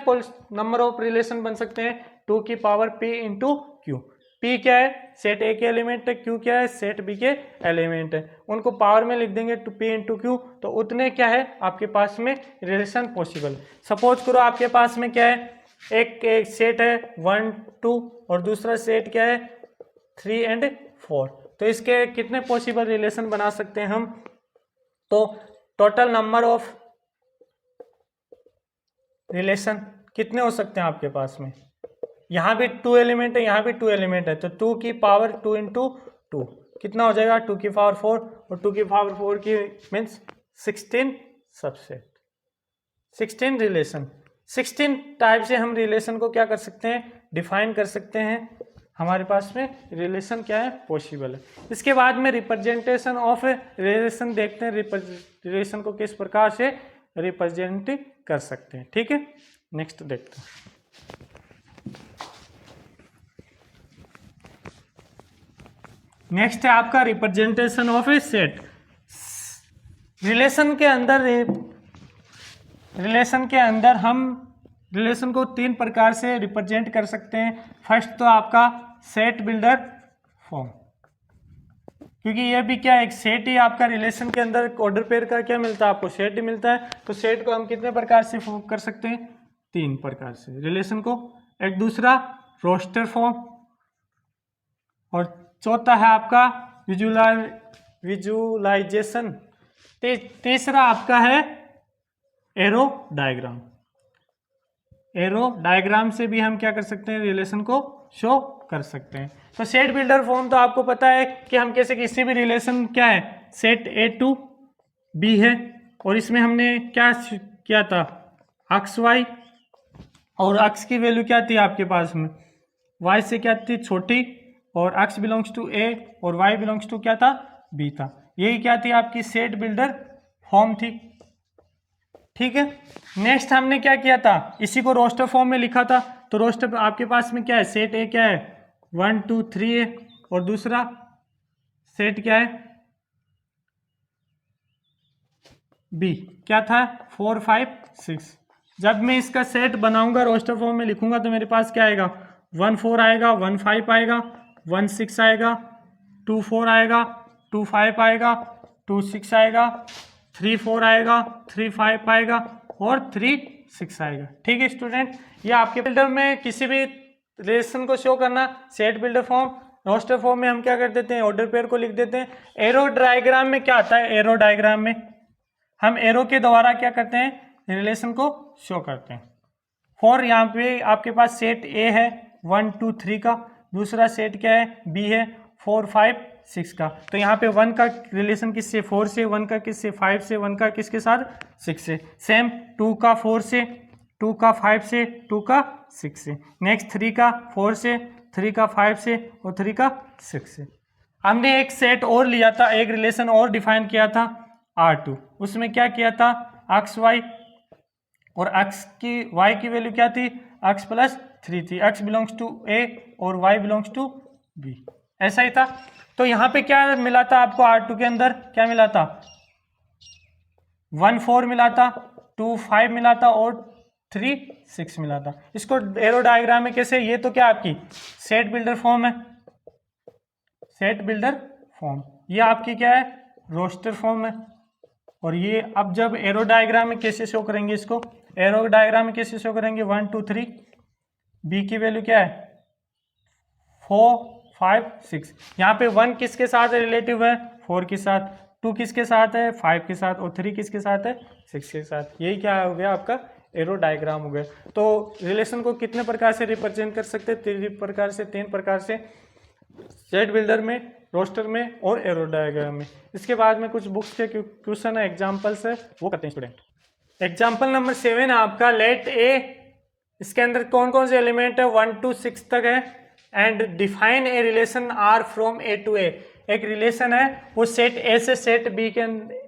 नंबर ऑफ रिलेशन बन सकते हैं 2 की power P into Q। P क्या है, सेट A के एलिमेंट है, Q क्या है, सेट B के एलिमेंट है, उनको पावर में लिख देंगे तो P इंटू Q, तो उतने क्या है आपके पास में रिलेशन पॉसिबल। सपोज करो आपके पास में क्या है, एक सेट है 1 2 और दूसरा सेट क्या है 3 एंड 4, तो इसके कितने पॉसिबल रिलेशन बना सकते हैं हम, तो टोटल नंबर ऑफ रिलेशन कितने हो सकते हैं आपके पास में, यहाँ भी 2 एलिमेंट है, यहाँ भी 2 एलिमेंट है, तो 2 की पावर 2 इंटू 2 कितना हो जाएगा 2 की पावर 4, और 2 की पावर 4 की मीन्स 16 सबसेट, 16 रिलेशन। 16 टाइप से हम रिलेशन को क्या कर सकते हैं, डिफाइन कर सकते हैं, हमारे पास में रिलेशन क्या है पॉसिबल है। इसके बाद में रिप्रेजेंटेशन ऑफ रिलेशन देखते हैं, रिलेशन को किस प्रकार से रिप्रेजेंट कर सकते हैं। ठीक है, नेक्स्ट देखते हैं। नेक्स्ट है आपका representation of A set. Relation के अंदर हम रिलेशन को 3 प्रकार से रिप्रेजेंट कर सकते हैं। फर्स्ट तो आपका सेट बिल्डर फॉर्म, क्योंकि ये भी क्या है, एक सेट ही आपका रिलेशन के अंदर ऑर्डर पेयर का क्या मिलता है आपको, सेट ही मिलता है, तो सेट को हम कितने प्रकार से फॉर्म कर सकते हैं, 3 प्रकार से रिलेशन को। एक दूसरा रोस्टर फॉर्म, और चौथा है आपका विजुलाइजेशन, तीसरा आपका है एरो डायग्राम। एरो डायग्राम से भी हम क्या कर सकते हैं, रिलेशन को शो कर सकते हैं। तो सेट बिल्डर फॉर्म तो आपको पता है कि हम कैसे किसी भी रिलेशन क्या है, सेट A टू B है, और इसमें हमने क्या किया था, अक्स वाई, और अक्स की वैल्यू क्या थी आपके पास में, y से क्या थी छोटी, और x बिलोंग्स टू A और y बिलोंग्स टू क्या था, B था। यही क्या थी आपकी सेट बिल्डर फॉर्म थी। ठीक है, नेक्स्ट हमने क्या किया था, इसी को रोस्टर फॉर्म में लिखा था, तो रोस्टर आपके पास में क्या है, सेट A क्या है 1 2 3 है, और दूसरा सेट क्या है B, क्या था 4 5 6। जब मैं इसका सेट बनाऊंगा रोस्टर फॉर्म में लिखूंगा तो मेरे पास क्या आएगा, 1 4 आएगा, 1 5 आएगा, 1 6 आएगा, 2 4 आएगा, 2 5 आएगा, 2 6 आएगा, 3 4 आएगा, 3 5 आएगा, और 3 6 आएगा। ठीक है स्टूडेंट, ये आपके बिल्डर में किसी भी रिलेशन को शो करना, set builder form. Roster form में हम क्या कर देते हैं, ऑर्डर पेयर को लिख देते हैं। एरो डायग्राम में क्या आता है, एरो डायग्राम में हम एरो के द्वारा क्या करते हैं, रिलेशन को शो करते हैं। फॉर यहाँ पे आपके पास सेट A है 1 2 3 का, दूसरा सेट क्या है B है 4 5 6 का, तो यहाँ पे 1 का रिलेशन किससे, 4 से, 1 का किससे, 5 से, 1 का किसके साथ, 6 से। सेम 2 का 4 से, 2 का 5 से, 2 का 6 से। नेक्स्ट 3 का 4 से, 3 का 5 से, और 3 का 6 से। हमने एक सेट और लिया था, एक रिलेशन और डिफाइन किया था R2, उसमें क्या किया था, एक्स वाई, और x की y की वैल्यू क्या थी, x प्लस 3 थी, x बिलोंग्स टू A और y बिलोंग्स टू B, ऐसा ही था। तो यहाँ पे क्या मिला था आपको, R2 के अंदर क्या मिला था, 1 4 मिला था, 2 5 मिला था, और 3 6 मिला था। इसको एरो डायग्राम में कैसे, ये तो क्या आपकी सेट बिल्डर फॉर्म है, सेट बिल्डर फॉर्म, ये आपकी क्या है रोस्टर फॉर्म है। और ये अब जब एरो डायग्राम में कैसे शो करेंगे इसको, एरो डायग्राम में कैसे शो करेंगे 1 2 3, बी की वैल्यू क्या है 4 5 6, यहाँ पे 1 किसके साथ रिलेटिव है 4 के साथ, 2 किसके साथ है 5 के साथ, और 3 किसके साथ है 6 के साथ। यही क्या हो गया आपका एरो डायग्राम हो गया। तो रिलेशन को कितने प्रकार से रिप्रेजेंट कर सकते हैं, 3 प्रकार से, सेट बिल्डर में, रोस्टर में और एरो डायग्राम में। इसके बाद में कुछ बुक्स के क्वेश्चन है, एग्जाम्पल्स है, वो करते हैं स्टूडेंट। एग्जाम्पल नंबर 7 है आपका, लेट ए, इसके अंदर कौन कौन से एलिमेंट है 1 to 6 तक है, and define a relation R from A to A. एक रिलेशन है वो सेट ए से सेट बी के,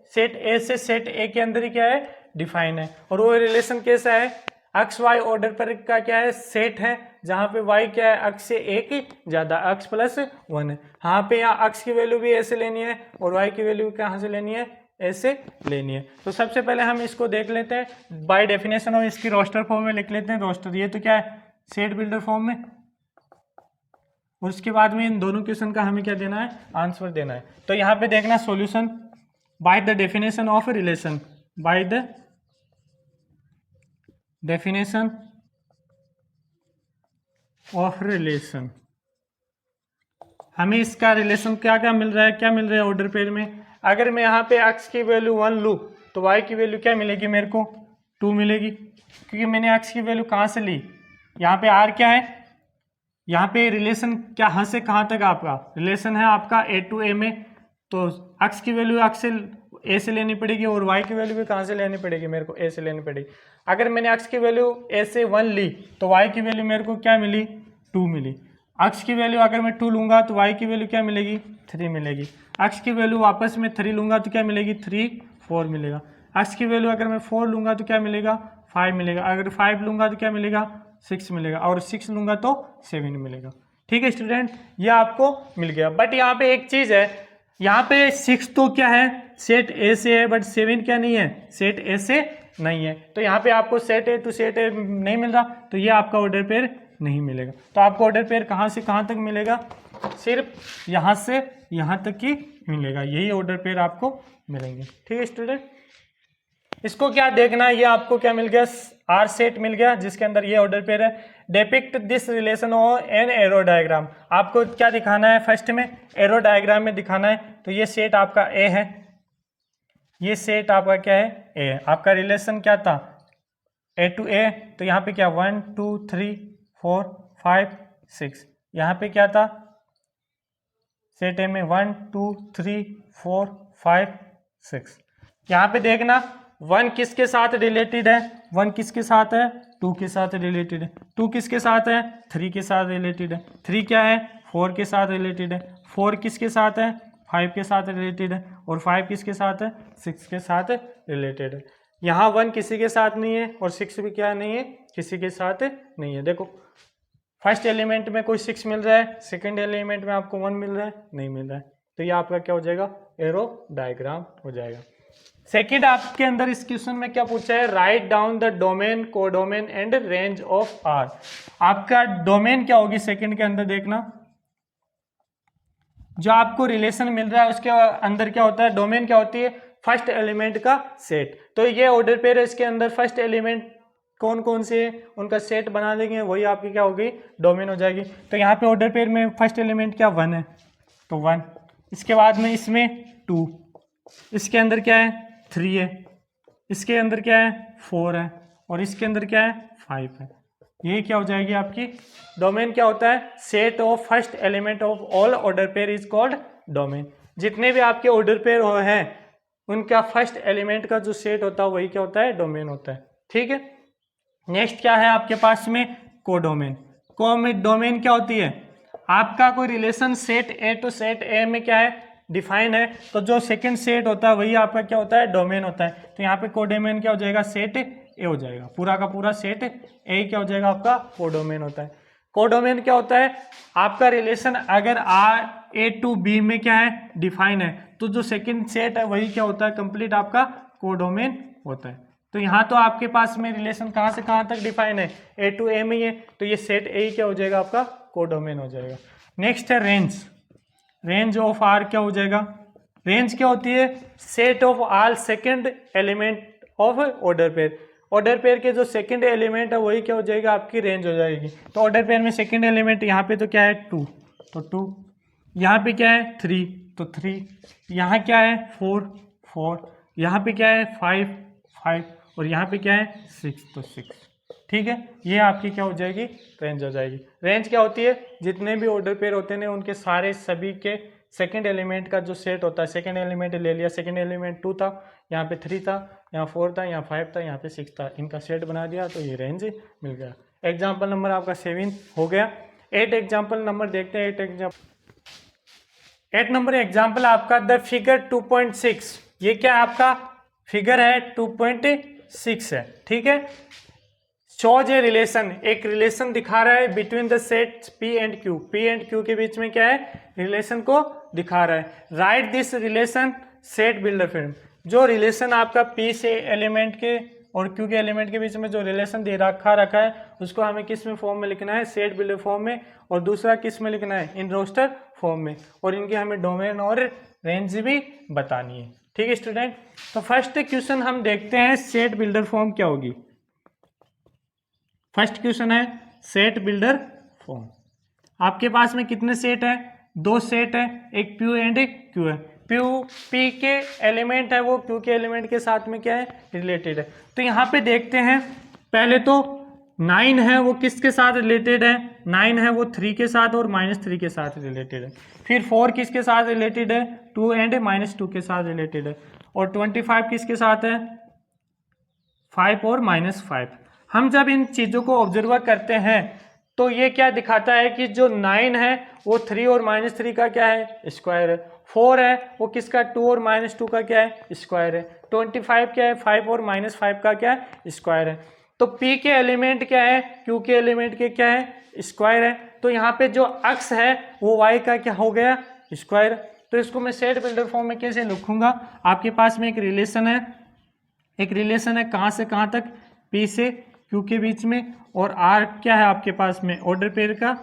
सेट ए से सेट ए के अंदर ही क्या है डिफाइन है। और वो रिलेशन कैसा है, अक्स वाई ऑर्डर पर का क्या है सेट है, जहाँ पे वाई क्या है अक्स से एक ही ज्यादा, अक्स प्लस 1 है। यहाँ पे यहाँ अक्स की वैल्यू भी ऐसे लेनी है और वाई की वैल्यू कहाँ से लेनी है ऐसे लेनी है। तो सबसे पहले हम इसको देख लेते हैं बाय डेफिनेशन, और इसकी रोस्टर फॉर्म में लिख लेते हैं। रोस्टर ये तो क्या है सेट बिल्डर फॉर्म में, और उसके बाद में इन दोनों क्वेश्चन का हमें क्या देना है आंसर देना है। तो यहाँ पे देखना solution by the definition of relation, by the definition of relation, हमें इसका रिलेशन क्या क्या मिल रहा है, क्या मिल रहा है ऑर्डर पेयर में। अगर मैं यहाँ पे x की वैल्यू 1 लूँ तो y की वैल्यू क्या मिलेगी मेरे को 2 मिलेगी, क्योंकि मैंने x की वैल्यू कहाँ से ली, यहाँ पे r क्या है, यहाँ पे रिलेशन कहाँ से कहाँ तक आपका रिलेशन है आपका a to a में, तो x की वैल्यू x से a से लेनी पड़ेगी और y की वैल्यू भी कहाँ से लेनी पड़ेगी मेरे को a से लेनी पड़ेगी। अगर मैंने x की वैल्यू a से 1 ली तो y की वैल्यू मेरे को क्या मिली 2 मिली। x की वैल्यू अगर मैं 2 लूंगा तो y की वैल्यू क्या मिलेगी 3 मिलेगी। x की वैल्यू वापस में 3 लूंगा तो क्या मिलेगी 3 4 मिलेगा। x की वैल्यू अगर मैं 4 लूंगा तो क्या मिलेगा 5 मिलेगा, अगर 5 लूंगा तो क्या मिलेगा 6 मिलेगा, और 6 लूंगा तो 7 मिलेगा। ठीक है स्टूडेंट, ये आपको मिल गया। बट यहाँ पे एक चीज है, यहाँ पे 6 तो क्या है सेट ए से है, बट 7 क्या नहीं है सेट ए से नहीं है। तो यहाँ पे आपको set A to set A नहीं मिल रहा, तो ये आपका ऑर्डर पेयर नहीं मिलेगा। तो आपको ऑर्डर पेयर कहाँ से कहाँ तक मिलेगा, सिर्फ यहाँ से यहाँ तक ही मिलेगा, यही ऑर्डर पेयर आपको मिलेंगे। ठीक है स्टूडेंट, इसको क्या देखना है, ये आपको क्या मिल गया आर सेट मिल गया जिसके अंदर ये ऑर्डर पेयर है। Depict this relation of an arrow diagram, आपको क्या दिखाना है फर्स्ट में एरो डायग्राम में दिखाना है। तो ये सेट आपका ए है, ये सेट आपका क्या है ए है। आपका रिलेशन क्या था ए टू ए, तो यहाँ पे क्या 1 2 3 4 5 6, यहाँ पे क्या था सेट ए में 1 2 3 4 5 6। यहाँ पे देखना 1 किसके साथ रिलेटेड है, 1 किसके साथ है 2 के साथ रिलेटेड है, 2 किसके साथ है 3 के साथ रिलेटेड है, 3 क्या है 4 के साथ रिलेटेड है, 4 किसके साथ है 5 के साथ रिलेटेड है, और 5 किसके साथ है 6 के साथ रिलेटेड है। यहाँ 1 किसी के साथ नहीं है और 6 भी क्या नहीं है किसी के साथ नहीं है। देखो फर्स्ट एलिमेंट में कोई 6 मिल रहा है, सेकंड एलिमेंट में आपको 1 मिल रहा है नहीं मिल रहा है, तो ये आपका क्या हो जाएगा एरो डायग्राम हो जाएगा। सेकंड आपके अंदर इस क्वेश्चन में क्या पूछा है, write down the domain codomain and range of R. आपका डोमेन क्या होगी सेकंड के अंदर देखना, जो आपको रिलेशन मिल रहा है उसके अंदर क्या होता है डोमेन क्या होती है फर्स्ट एलिमेंट का सेट। तो ये ऑर्डर पेयर है, इसके अंदर फर्स्ट एलिमेंट कौन कौन से है उनका सेट बना देंगे, वही आपकी क्या होगी डोमेन हो जाएगी। तो यहाँ पे ऑर्डर पेयर में फर्स्ट एलिमेंट क्या 1 है, तो 1, इसके बाद में इसमें 2, इसके अंदर क्या है 3 है, इसके अंदर क्या है 4 है, और इसके अंदर क्या है 5 है। ये क्या हो जाएगी आपकी डोमेन। क्या होता है set of first element of all order pair is called domain. जितने भी आपके ऑर्डर पेयर हैं उनका फर्स्ट एलिमेंट का जो सेट होता है वही क्या होता है डोमेन होता है। ठीक है, नेक्स्ट क्या है आपके पास में कोडोमेन। डोमेन क्या होती है, आपका कोई relation set A to set A में क्या है डिफाइन है, तो जो सेकंड सेट होता है वही आपका क्या होता है डोमेन होता है। तो यहाँ पे कोडोमेन क्या हो जाएगा सेट ए हो जाएगा, पूरा का पूरा सेट ए क्या हो जाएगा आपका कोडोमेन होता है। कोडोमेन क्या होता है, आपका रिलेशन अगर आर ए टू बी में क्या है डिफाइन है, तो जो सेकंड सेट है वही क्या होता है कंप्लीट आपका कोडोमेन होता है। तो यहाँ तो आपके पास में रिलेशन कहाँ से कहाँ तक डिफाइन है, ए टू ए में ही है, तो ये सेट ए क्या हो जाएगा, आपका कोडोमेन हो जाएगा। नेक्स्ट है रेंज। रेंज ऑफ आर क्या हो जाएगा, रेंज क्या होती है, set of all second element of order pair. Order pair के जो सेकंड एलिमेंट है वही क्या हो जाएगा, आपकी रेंज हो जाएगी। तो ऑर्डर पेयर में सेकंड एलिमेंट यहाँ पे तो क्या है 2, तो 2, यहाँ पे क्या है 3, तो 3, यहाँ क्या है 4, 4, यहाँ पे क्या है 5, 5, और यहाँ पे क्या है 6, तो 6। ठीक है, ये आपकी क्या हो जाएगी, रेंज हो जाएगी। रेंज क्या होती है, जितने भी ऑर्डर पेयर होते हैं उनके सारे सभी के सेकंड एलिमेंट का जो सेट होता है, सेकंड एलिमेंट ले लिया, सेकंड एलिमेंट 2 था, यहाँ पे 3 था, यहाँ 4 था, यहाँ 5 था, यहाँ पे 6 था, इनका सेट बना दिया तो ये रेंज मिल गया। एग्जाम्पल नंबर आपका 7 हो गया। 8 एग्जाम्पल नंबर देखते हैं। 8 नंबर एग्जाम्पल आपका द फिगर 2.6, ये क्या आपका फिगर है 2.6 है। ठीक है, शोज ए रिलेशन, एक रिलेशन दिखा रहा है between the sets P and Q, P and Q के बीच में क्या है, रिलेशन को दिखा रहा है। Right this relation set builder form, जो रिलेशन आपका P से एलिमेंट के और Q के एलिमेंट के बीच में जो रिलेशन दे रखा है उसको हमें किस में फॉर्म में लिखना है, सेट बिल्डर फॉर्म में, और दूसरा किस में लिखना है, इन रोस्टर फॉर्म में, और इनके हमें डोमेन और रेंज भी बतानी है। ठीक है स्टूडेंट, तो फर्स्ट क्वेश्चन हम देखते हैं सेट बिल्डर फॉर्म क्या होगी। फर्स्ट क्वेश्चन है सेट बिल्डर फॉर्म। आपके पास में कितने सेट है, 2 सेट है, एक P एंड एक Q है। P के एलिमेंट है वो Q के एलिमेंट के साथ में क्या है, रिलेटेड है। तो यहाँ पे देखते हैं, पहले तो 9 है वो किसके साथ रिलेटेड है, 9 है वो 3 के साथ और -3 के साथ रिलेटेड है। फिर 4 किसके साथ रिलेटेड है, 2 एंड -2 के साथ रिलेटेड है। और 25 किसके साथ है, 5 और -5। हम जब इन चीज़ों को ऑब्जर्व करते हैं तो ये क्या दिखाता है कि जो 9 है वो 3 और -3 का क्या है, स्क्वायर है। 4 है वो किसका, 2 और -2 का क्या है, स्क्वायर है। 25 क्या है, 5 और -5 का क्या है, स्क्वायर है। तो P के एलिमेंट क्या है, Q के एलिमेंट के क्या है, स्क्वायर है। तो यहाँ पे जो अक्स है वो Y का क्या हो गया, स्क्वायर। तो इसको मैं सेट बिल्डर फॉर्म में कैसे लिखूंगा, आपके पास में एक रिलेशन है, कहाँ से कहाँ तक, P से Q के बीच में, और R क्या है आपके पास में, ऑर्डर पेयर का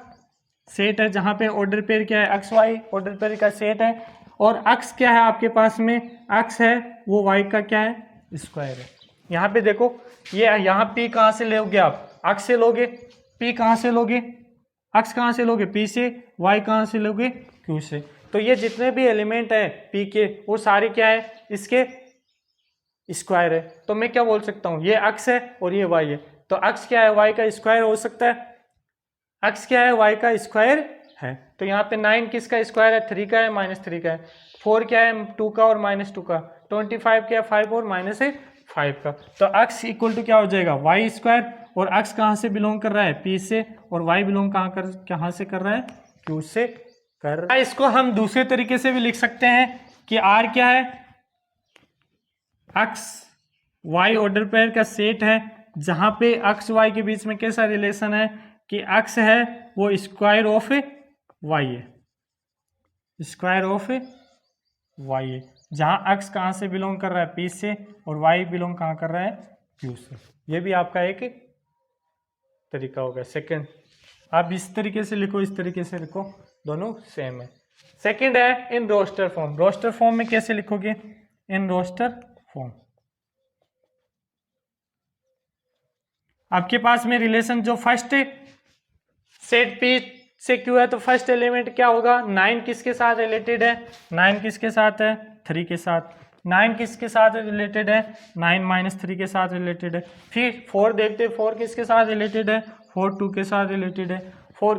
सेट है, जहाँ पे ऑर्डर पेयर क्या है, अक्स वाई ऑर्डर पेयर का सेट है। और अक्स क्या है आपके पास में, अक्स है वो Y का क्या है, स्क्वायर है। यहाँ पे देखो, ये यहाँ P कहाँ से लोगे आप, अक्स से लोगे, P कहाँ से लोगे, अक्स कहाँ से लोगे, P से, Y कहाँ से लोगे, Q से। तो ये जितने भी एलिमेंट है P के वो सारे क्या है, इसके स्क्वायर है। तो मैं क्या बोल सकता हूँ, ये अक्स है और ये Y है, तो अक्स क्या है, Y का स्क्वायर हो सकता है, अक्स क्या है, Y का स्क्वायर है। तो यहाँ पे 9 किसका स्क्वायर है, 3 का है, -3 का है। 4 क्या है, 2 का और -2 का। 25 क्या है, 5 और -5 का। तो अक्स इक्वल टू क्या हो जाएगा, Y स्क्वायर। और अक्स कहाँ से बिलोंग कर रहा है, P से, और Y बिलोंग कहाँ से कर रहा है, Q से कर रहा है। इसको हम दूसरे तरीके से भी लिख सकते हैं कि R क्या है, अक्स Y ऑर्डर पेयर का सेट है, जहां पे अक्स Y के बीच में कैसा रिलेशन है कि अक्स है वो स्क्वायर ऑफ Y है, स्क्वायर ऑफ Y है। जहां अक्स कहां से बिलोंग कर रहा है, P से, और Y बिलोंग कहां कर रहा है, Q से। ये भी आपका एक तरीका होगा। सेकंड, आप इस तरीके से लिखो, इस तरीके से लिखो, दोनों सेम है। सेकंड है in roster form. Roster form में कैसे लिखोगे, इन रोस्टर फॉर्म। आपके पास में रिलेशन जो फर्स्ट सेट P से Q है, तो फर्स्ट एलिमेंट क्या होगा, 9 किसके साथ रिलेटेड है, 9 किसके साथ है, 3 के साथ। 9 किसके साथ रिलेटेड है, 9 -3 के साथ रिलेटेड है। फिर 4 देखते हैं, 4 किसके साथ रिलेटेड है, 4 2 के साथ रिलेटेड है। 4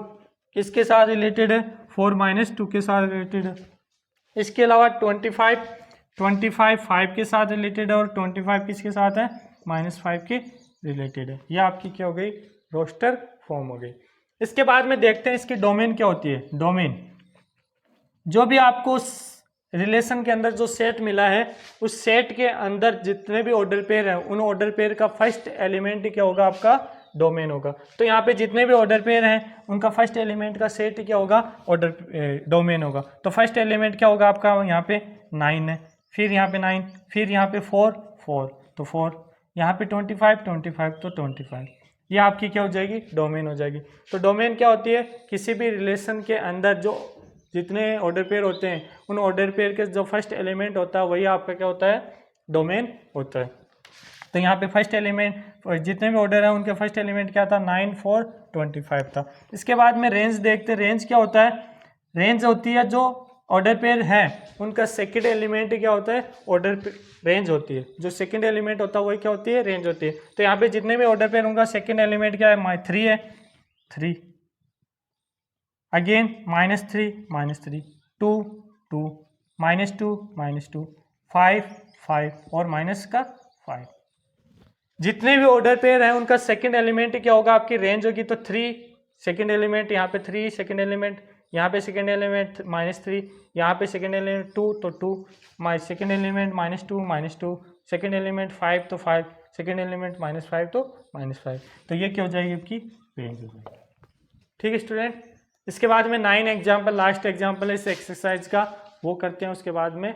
किसके साथ रिलेटेड है, 4 -2 के साथ रिलेटेड है। इसके अलावा 25 5 के साथ रिलेटेड है, और 25 किसके साथ है, -5 के रिलेटेड है। ये आपकी क्या हो गई, रोस्टर फॉर्म हो गई। इसके बाद में देखते हैं इसकी डोमेन क्या होती है। डोमेन, जो भी आपको रिलेशन के अंदर जो सेट मिला है, उस सेट के अंदर जितने भी ऑर्डर पेयर हैं, उन ऑर्डर पेयर का फर्स्ट एलिमेंट क्या होगा, आपका डोमेन होगा। तो यहाँ पे जितने भी ऑर्डर पेयर हैं उनका फर्स्ट एलिमेंट का सेट क्या होगा, ऑर्डर डोमेन होगा। तो फर्स्ट एलिमेंट क्या होगा आपका, यहाँ पे 9 है, फिर यहाँ पे 9, फिर यहाँ पे 4 4, तो 4, यहाँ पे 25 25 तो 25, ये आपकी क्या हो जाएगी, डोमेन हो जाएगी। तो डोमेन क्या होती है, किसी भी रिलेशन के अंदर जो जितने ऑर्डर पेयर होते हैं उन ऑर्डर पेयर के जो फर्स्ट एलिमेंट होता है वही आपका क्या होता है, डोमेन होता है। तो यहाँ पे फर्स्ट एलिमेंट जितने भी ऑर्डर है उनके फर्स्ट एलिमेंट क्या था, 9 4 25 था। इसके बाद में रेंज देखते, रेंज क्या होता है, रेंज होती है जो ऑर्डर पेयर है उनका सेकंड एलिमेंट क्या होता है, ऑर्डर रेंज होती है। जो सेकंड एलिमेंट होता है वही क्या होती है, रेंज होती है। तो यहाँ पे जितने भी ऑर्डर पेयर उनका सेकंड एलिमेंट क्या है, 3 है, 3 अगेन -3 2 2 -2 5 5 और माइनस का 5। जितने भी ऑर्डर पेयर हैं उनका सेकंड एलिमेंट क्या होगा, आपकी रेंज होगी। तो 3 सेकंड एलिमेंट, यहाँ पे 3 सेकंड एलिमेंट, यहाँ पे सेकंड एलिमेंट -3, यहाँ पे सेकंड एलिमेंट 2 तो 2 सेकंड एलिमेंट -2 सेकंड एलिमेंट 5 तो 5 सेकंड एलिमेंट -5 तो -5। तो ये क्या हो जाएगी, आपकी रेंज हो जाएगी। ठीक है स्टूडेंट, इसके बाद में 9 एग्जाम्पल, लास्ट एग्जाम्पल है इस एक्सरसाइज का, वो करते हैं। उसके बाद में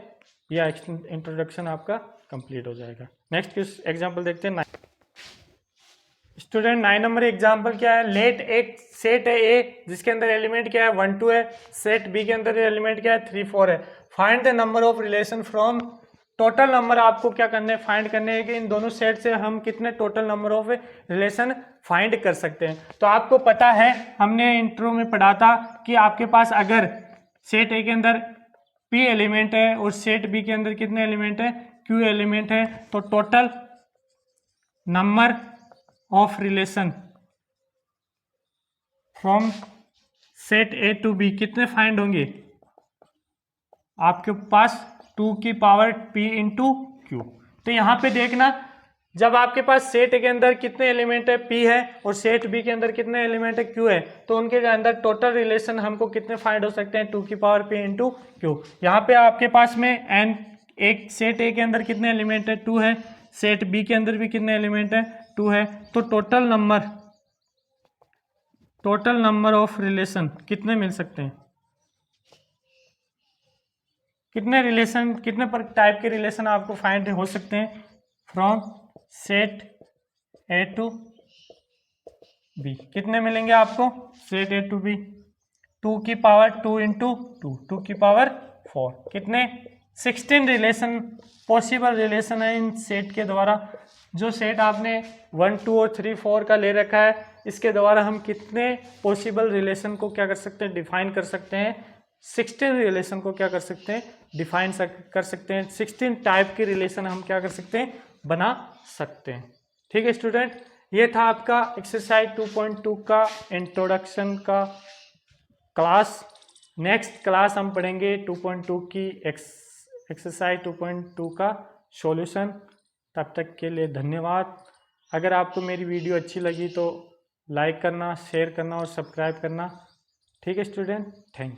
यह इंट्रोडक्शन आपका कंप्लीट हो जाएगा। नेक्स्ट एग्जाम्पल देखते हैं। स्टूडेंट 9 नंबर एग्जाम्पल क्या है, लेट एक सेट है ए जिसके अंदर एलिमेंट क्या है 1 2 है, सेट बी के अंदर एलिमेंट क्या है 3 4 है। Find the number of relation from, total number आपको क्या करने हैं, फाइंड करने हैं कि इन दोनों सेट से हम कितने total number of relation find कर सकते हैं। तो आपको पता है, हमने इंट्रो में पढ़ा था कि आपके पास अगर सेट ए के अंदर पी एलिमेंट है और सेट बी के अंदर कितने एलिमेंट है, क्यू एलिमेंट है, तो total number of relation from set A to B कितने फाइंड होंगे, आपके पास 2 की पावर p इंटू क्यू। तो यहाँ पे देखना, जब आपके पास सेट ए के अंदर कितने एलिमेंट है, p है, और सेट बी के अंदर कितने एलिमेंट है, q है, तो उनके अंदर टोटल रिलेशन हमको कितने फाइंड हो सकते हैं, 2 की पावर p इंटू क्यू। यहाँ पे आपके पास में n, एक सेट ए के अंदर कितने एलिमेंट है, 2 है, सेट बी के अंदर भी कितने एलिमेंट है, 2 है। तो टोटल नंबर ऑफ रिलेशन कितने मिल सकते हैं, कितने रिलेशन, कितने टाइप के रिलेशन आपको फाइंड हो सकते हैं from set A to B. कितने मिलेंगे आपको, सेट ए टू बी 2 की पावर 2 इंटू 2 की पावर 4, कितने 16 रिलेशन पॉसिबल रिलेशन है इन सेट के द्वारा। जो सेट आपने 1 2 और 3 4 का ले रखा है, इसके द्वारा हम कितने पॉसिबल रिलेशन को क्या कर सकते हैं, डिफाइन कर सकते हैं। 16 रिलेशन को क्या कर सकते हैं, डिफाइन कर सकते हैं। 16 टाइप के रिलेशन हम क्या कर सकते हैं, बना सकते हैं। ठीक है स्टूडेंट, ये था आपका एक्सरसाइज 2.2 का इंट्रोडक्शन का क्लास। नेक्स्ट क्लास हम पढ़ेंगे 2.2 की एक्सरसाइज 2.2 का सॉल्यूशन। तब तक के लिए धन्यवाद। अगर आपको मेरी वीडियो अच्छी लगी तो लाइक करना, शेयर करना और सब्सक्राइब करना। ठीक है स्टूडेंट, थैंक यू।